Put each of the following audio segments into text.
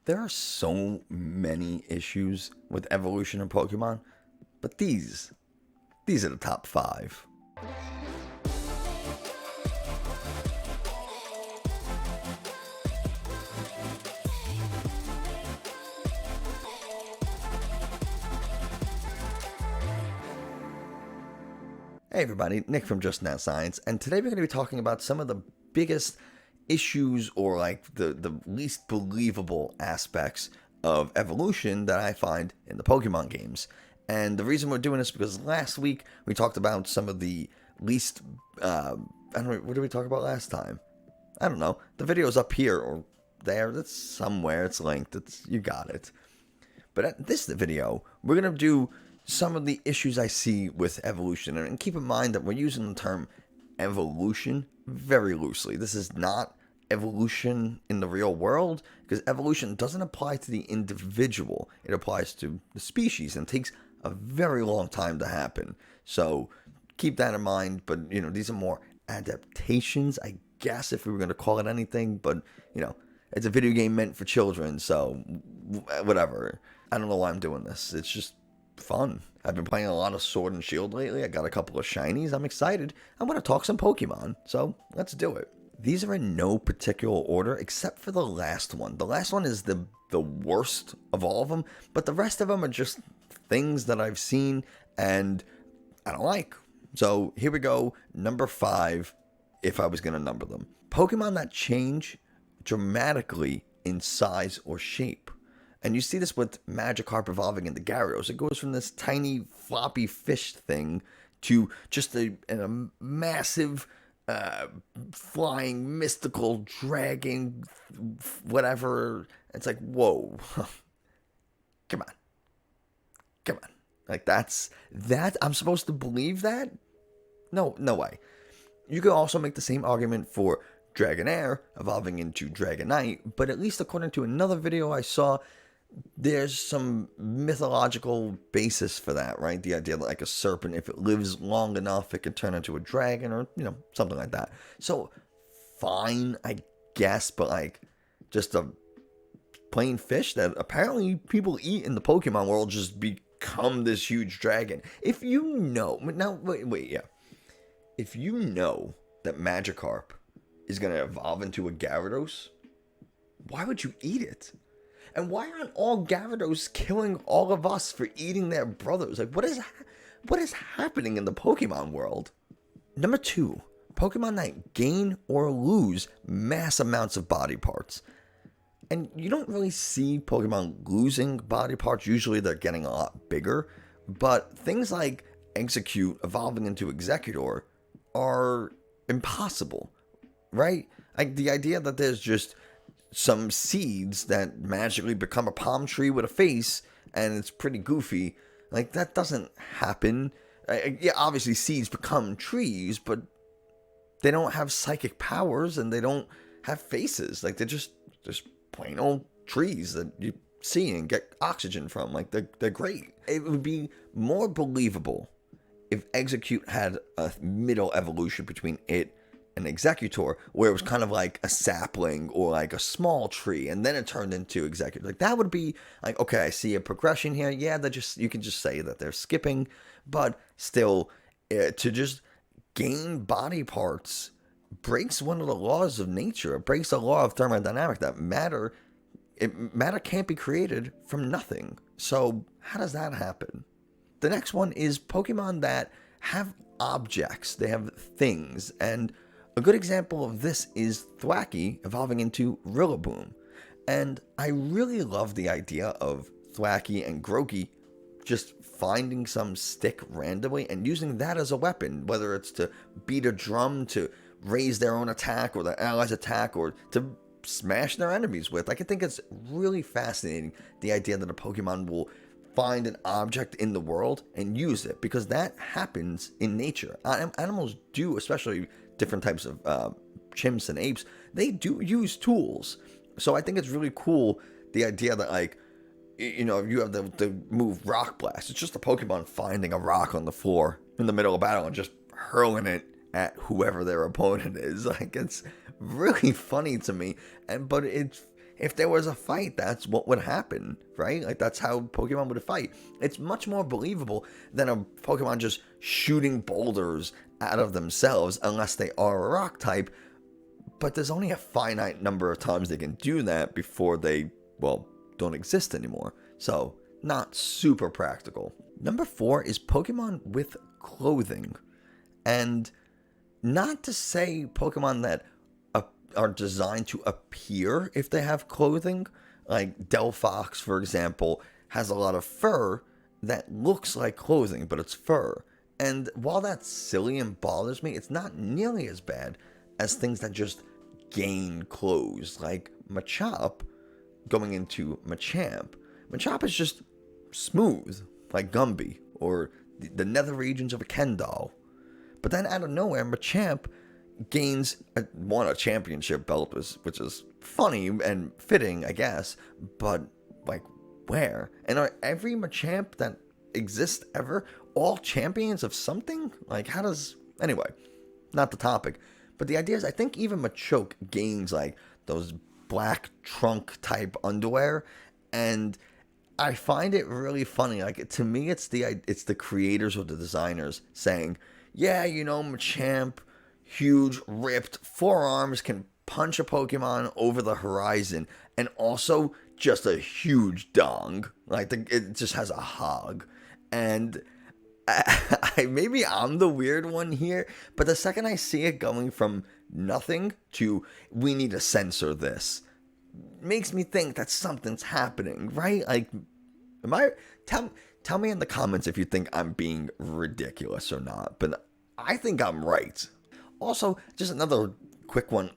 There are so many issues with evolution in Pokemon, but these are the top five. Hey everybody, Nick from Just Now Science, and today we're going to be talking about some of the biggest issues or like the least believable aspects of evolution that I find in the Pokemon games. And the reason we're doing this is because last week we talked about some of the least, I don't know, what did we talk about last time? I don't know. The video's up here or there. It's somewhere. It's linked. You got it. But at this video, we're going to do some of the issues I see with evolution. And keep in mind that we're using the term evolution very loosely. This is not evolution in the real world, because evolution doesn't apply to the individual. It applies to the species and takes a very long time to happen. So keep that in mind. But, these are more adaptations, I guess, if we were going to call it anything. But, it's a video game meant for children. So whatever. I don't know why I'm doing this. It's just fun. I've been playing a lot of Sword and Shield lately. I got a couple of shinies. I'm excited. I'm going to talk some Pokemon. So let's do it. These are in no particular order except for the last one. The last one is the worst of all of them, but the rest of them are just things that I've seen and I don't like. So here we go. Number 5, if I was going to number them. Pokemon that change dramatically in size or shape. And you see this with Magikarp evolving into Gyarados. It goes from this tiny floppy fish thing to just a massive flying mystical dragon, whatever. It's like, whoa. Come on. Like that. I'm supposed to believe that? No way. You could also make the same argument for Dragonair evolving into Dragonite, but at least according to another video I saw, there's some mythological basis for that, right? The idea that like a serpent, if it lives long enough, it can turn into a dragon or, something like that. So fine, I guess, but like just a plain fish that apparently people eat in the Pokemon world just become this huge dragon. If you know, now wait, yeah. If you know that Magikarp is going to evolve into a Gyarados, why would you eat it? And why aren't all Gyarados killing all of us for eating their brothers? Like, what is happening in the Pokemon world? Number 2, Pokemon that gain or lose mass amounts of body parts. And you don't really see Pokemon losing body parts. Usually they're getting a lot bigger. But things like Execute evolving into Executor are impossible, right? Like the idea that there's just some seeds that magically become a palm tree with a face and it's pretty goofy, like that doesn't happen. Yeah, obviously seeds become trees, but they don't have psychic powers and they don't have faces. Like they're just plain old trees that you see and get oxygen from. Like they're great. It would be more believable if Execute had a middle evolution between it and Executor, where it was kind of like a sapling or like a small tree, and then it turned into Executor. Like that would be like, okay, I see a progression here. Yeah, you can just say that they're skipping, but still, to just gain body parts breaks one of the laws of nature. It breaks the law of thermodynamics that matter can't be created from nothing. So how does that happen? The next one is Pokemon that have objects. They have things, and a good example of this is Thwackey evolving into Rillaboom. And I really love the idea of Thwackey and Grookey just finding some stick randomly and using that as a weapon, whether it's to beat a drum to raise their own attack or their allies' attack or to smash their enemies with. Like, I think it's really fascinating, the idea that a Pokemon will find an object in the world and use it, because that happens in nature. Animals do, especially different types of chimps and apes, they do use tools. So I think it's really cool, the idea that, like, you know, you have the move Rock Blast. It's just a Pokemon finding a rock on the floor in the middle of battle and just hurling it at whoever their opponent is. Like, it's really funny to me, but it if there was a fight, that's what would happen, right? Like, that's how Pokemon would fight. It's much more believable than a Pokemon just shooting boulders out of themselves, unless they are a rock type. But there's only a finite number of times they can do that before they, well, don't exist anymore. So, not super practical. Number 4 is Pokemon with clothing. And not to say Pokemon that are designed to appear if they have clothing. Like Delphox, for example, has a lot of fur that looks like clothing, but it's fur. And while that's silly and bothers me, it's not nearly as bad as things that just gain clothes, like Machop going into Machamp. Machop is just smooth, like Gumby, or the nether regions of a Ken doll. But then out of nowhere, Machamp gains a championship belt, which is funny and fitting, I guess. But like, where? And are every Machamp that exists ever all champions of something? Like, how does? Anyway, not the topic. But the idea is, I think even Machoke gains like those black trunk type underwear, and I find it really funny. Like, to me, it's the creators or the designers saying, yeah, Machamp, huge, ripped, forearms, can punch a Pokemon over the horizon, and also just a huge dong. Like, it just has a hog. And maybe I'm the weird one here, but the second I see it going from nothing to we need to censor this, makes me think that something's happening, right? Like, tell me in the comments if you think I'm being ridiculous or not, but I think I'm right. Also, just another quick one.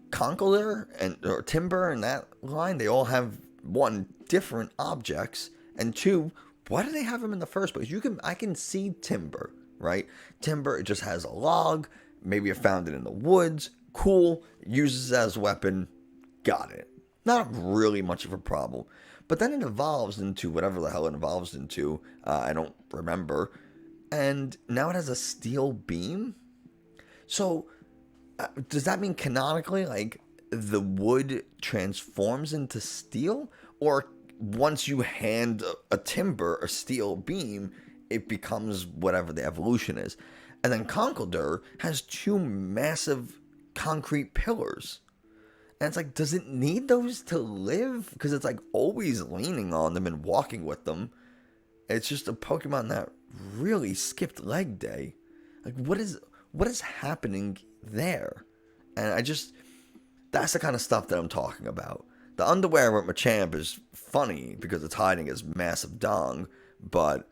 Conkeldurr or Timburr and that line, they all have, one, different objects, and two, why do they have them in the first place? I can see Timburr, right? Timburr, it just has a log. Maybe you found it in the woods. Cool. Uses it as a weapon. Got it. Not really much of a problem. But then it evolves into whatever the hell it evolves into. I don't remember. And now it has a steel beam. So, does that mean canonically, like, the wood transforms into steel? Or once you hand a Timburr a steel beam, it becomes whatever the evolution is? And then Conkeldurr has 2 massive concrete pillars. And it's like, does it need those to live? Because it's like always leaning on them and walking with them. It's just a Pokemon that really skipped leg day. Like, what is happening there? And that's the kind of stuff that I'm talking about. The underwear with Machamp is funny because it's hiding his massive dong, but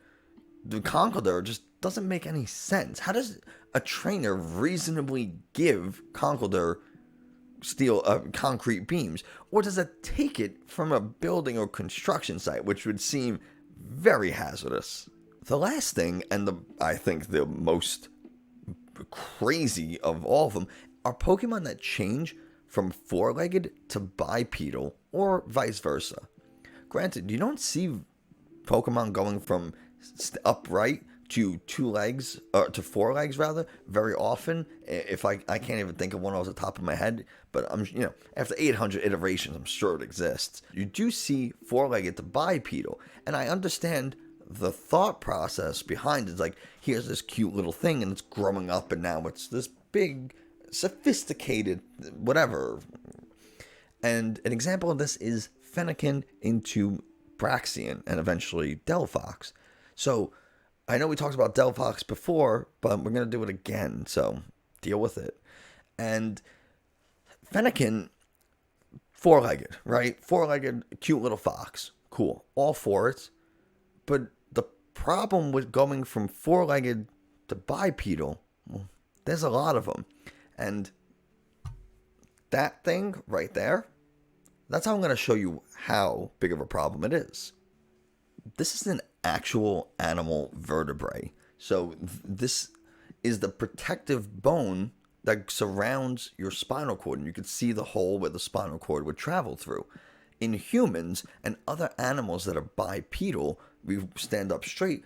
the Conkeldurr just doesn't make any sense. How does a trainer reasonably give Conkeldurr steel concrete beams, or does it take it from a building or construction site, which would seem very hazardous? The last thing, and I think the most crazy of all of them, are Pokemon that change from four-legged to bipedal, or vice versa. Granted, you don't see Pokemon going from upright to 2 legs, or to 4 legs rather, very often. If I can't even think of one off the top of my head, but after 800 iterations, I'm sure it exists. You do see 4-legged to bipedal, and I understand the thought process behind it. It's like, here's this cute little thing, and it's growing up, and now it's this big, sophisticated, whatever. And an example of this is Fennekin into Braixen, and eventually Delphox. So, I know we talked about Delphox before, but we're going to do it again, so deal with it. And Fennekin, 4-legged, right? 4-legged, cute little fox. Cool. All for it. But the problem with going from 4-legged to bipedal, well, there's a lot of them. And that thing right there, that's how I'm going to show you how big of a problem it is. This is an actual animal vertebrae. So this is the protective bone that surrounds your spinal cord, and you can see the hole where the spinal cord would travel through. In humans and other animals that are bipedal, we stand up straight,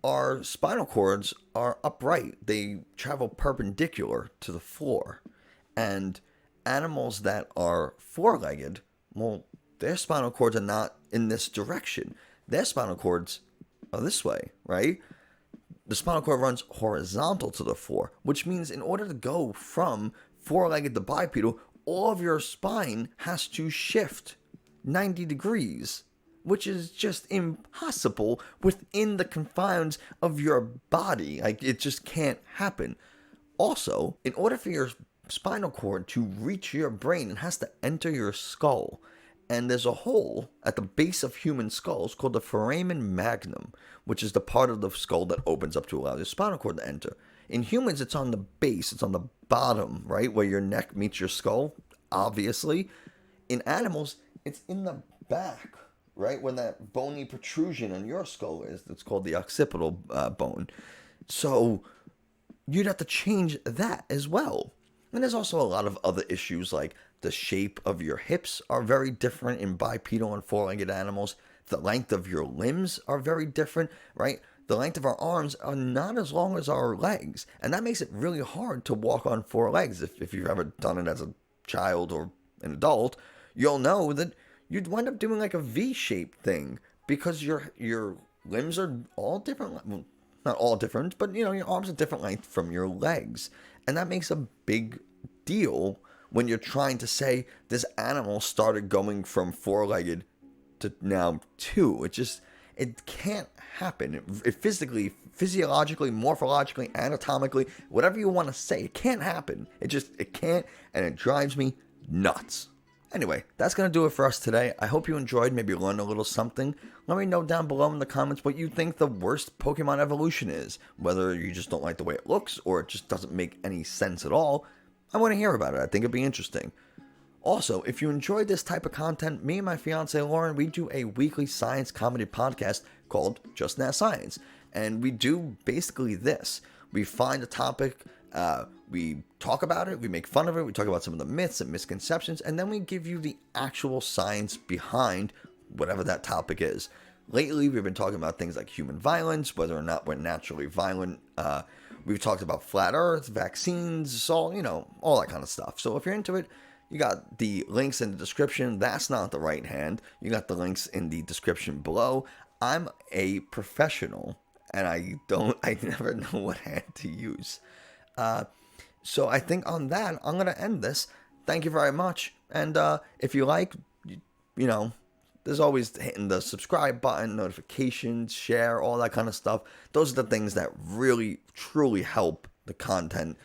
our spinal cords are upright. They travel perpendicular to the floor. And animals that are 4-legged, well, their spinal cords are not in this direction. Their spinal cords are this way, right? The spinal cord runs horizontal to the floor, which means in order to go from four-legged to bipedal, all of your spine has to shift 90 degrees, which is just impossible within the confines of your body. Like, it just can't happen. Also, in order for your spinal cord to reach your brain, it has to enter your skull. And there's a hole at the base of human skulls called the foramen magnum, which is the part of the skull that opens up to allow your spinal cord to enter. In humans, it's on the base, it's on the bottom, right, where your neck meets your skull, obviously. In animals, it's in the back, right, when that bony protrusion on your skull is. It's called the occipital bone. So you'd have to change that as well. And there's also a lot of other issues, like the shape of your hips are very different in bipedal and four-legged animals. The length of your limbs are very different, right? The length of our arms are not as long as our legs. And that makes it really hard to walk on four legs. If you've ever done it as a child or an adult, you'll know that you'd wind up doing like a V-shaped thing because your limbs are all different. Well, not all different, but your arms are different length from your legs. And that makes a big deal when you're trying to say this animal started going from four-legged to now two. It can't happen. It physically, physiologically, morphologically, anatomically, whatever you want to say, it can't happen. It can't, and it drives me nuts. Anyway, that's going to do it for us today. I hope you enjoyed, maybe learned a little something. Let me know down below in the comments what you think the worst Pokemon evolution is. Whether you just don't like the way it looks, or it just doesn't make any sense at all. I want to hear about it. I think it'd be interesting. Also, if you enjoyed this type of content, me and my fiance Lauren, we do a weekly science comedy podcast called Just Now Science. And we do basically this. We find a topic, we talk about it, we make fun of it, we talk about some of the myths and misconceptions, and then we give you the actual science behind whatever that topic is. Lately, we've been talking about things like human violence, whether or not we're naturally violent. We've talked about flat earth, vaccines, all that kind of stuff. So if you're into it, you got the links in the description. That's not the right hand. You got the links in the description below. I'm a professional, and I never know what hand to use. So I think on that, I'm going to end this. Thank you very much. And if you like, there's always hitting the subscribe button, notifications, share, all that kind of stuff. Those are the things that really, truly help the content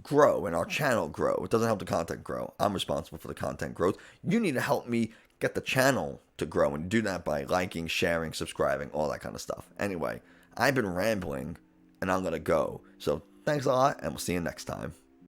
grow and our channel grow. It doesn't help the content grow. I'm responsible for the content growth. You need to help me get the channel to grow, and do that by liking, sharing, subscribing, all that kind of stuff. Anyway, I've been rambling, and I'm going to go. So thanks a lot, and we'll see you next time.